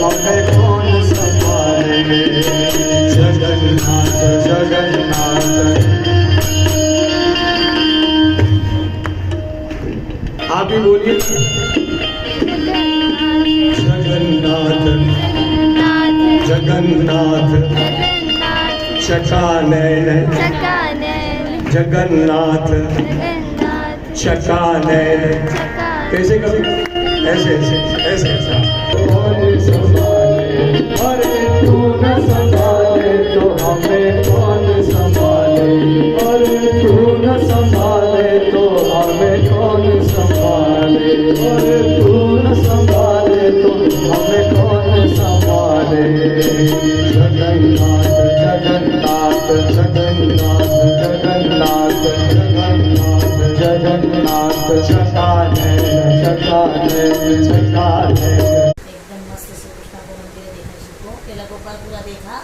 हमें कौन संभाले। जगन्नाथ जगन्नाथ। आप ही बोलिए। जगन्नाथ जगन्नाथ चकानयन जगन्नाथ चकानयन। कैसे कभी ऐसे ऐसे ऐसे कौन संभाले। अरे तू न संभाले तो हमें कौन संभाले। अरे तू न संभाले तो हमें कौन संभाले। अरे तू न संभाले तो हमें कौन संभाले। जगन्नाथ जगन्नाथ जगन्नाथ जगन्नाथ जगन्नाथ जगन्नाथ चकाने चकाने चकाने। एकदम मस्त श्री कृष्णा को मंदिर देखना सीखो। पहला गोपालपुरा देखा।